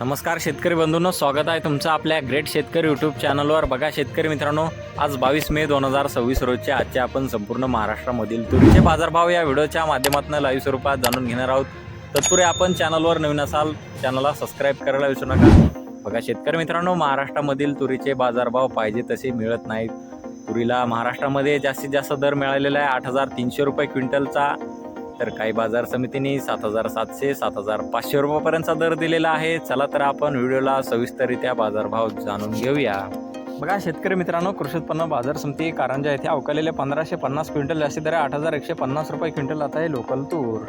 नमस्कार शेतकरी बंधूंनो, स्वागत आहे तुमचं आपल्या ग्रेट शेतकरी यूट्यूब चॅनलवर। बघा शेतकरी मित्रांनो, आज 22 मे 2026 रोजचे आजचे आपण संपूर्ण महाराष्ट्रामधील तुरीचे बाजारभाव या व्हिडिओच्या माध्यमातून लाईव्ह स्वरूपात जाणून घेणार आहोत। तत्पूर्वी आपण चॅनलवर नवीन असाल चॅनलला सबस्क्राईब करायला विसरू नका। बघा शेतकरी मित्रांनो, महाराष्ट्रामधील तुरीचे बाजारभाव पाहिजे तसे मिळत नाहीत। तुरीला महाराष्ट्रामध्ये जास्तीत जास्त दर मिळालेला आहे 8,300 रुपये क्विंटलचा, तर काही बाजार समितीने 7,700 7,500 रुपयापर्यंतचा दर दिलेला आहे। चला तर आपण व्हिडिओला सविस्तररित्या बाजारभाव जाणून घेऊया। बघा शेतकरी मित्रांनो, कृषी उत्पन्न बाजार समिती कारंजा येथे अवकालेले 1,550 क्विंटल जास्ती दर 8,150 रुपये क्विंटल आता आहे लोकल तूर।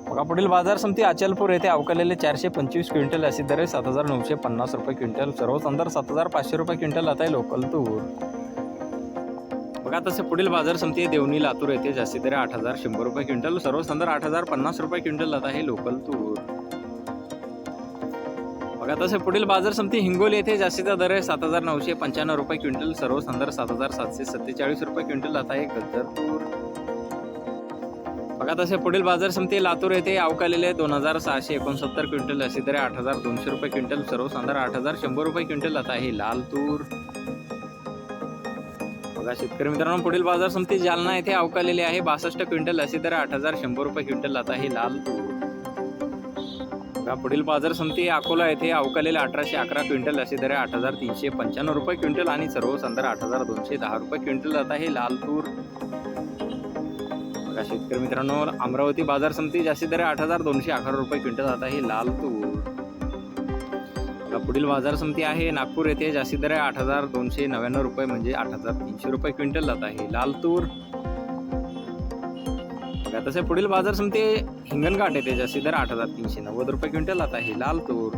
बघा पुढील बाजार समिती अचलपूर येथे अवकालेले 425 क्विंटल जास्ती दर 7,950 रुपये क्विंटल, सर्वच अंदर 7,500 रुपये क्विंटल आता आहे लोकल तूर। बघा तसे पुढील बाजार समिती देवणी लातूर येथे जास्ती दर 8,100 रुपये क्विंटल, सर्वच अंदर 8,050 रुपये क्विंटल आता आहे लोकल तूर। बघा तसे पुढील बाजार समिती हिंगोली येथे जास्तीचा दर आहे 7,995 रुपये क्विंटल, सर्वच अंदर 7,747 रुपये क्विंटल आता आहे गज्जर तूर। बघा तसे पुढील बाजार समिती लातूर येथे अवकालेले 2,669 क्विंटल जास्ती दर 8,200 रुपये क्विंटल, सर्वच अंदर 8,100 रुपये क्विंटल आता आहे लाल तूर। बघा शेतकरी मित्रांनो, पुढील बाजार समिती जालना येथे अवकालेले आहे 62 क्विंटल जास्ती दर 8,100 रुपये क्विंटल आता आहे लाल तूर। बघा पुढील बाजार समिती अकोला येथे अवकालेले 1,811 क्विंटल जास्ती दर 8,395 रुपये क्विंटल आणि सर्वच अंदर 8,210 रुपये क्विंटल आता आहे लाल तूर। बघा शेतकरी मित्रांनो, अमरावती बाजार समिती जास्ती दर 8,211 रुपये क्विंटल आता आहे लाल तूर। पुढील बाजार समिती आहे नागपूर येथे जास्ती दर 8,299 रुपये म्हणजे 8,300 रुपये क्विंटल जात आहे लाल तूर। बघा तसे पुढील बाजार समिती हिंगणघाट येथे जास्ती दर 8,390 रुपये क्विंटल जात आहे लाल तूर।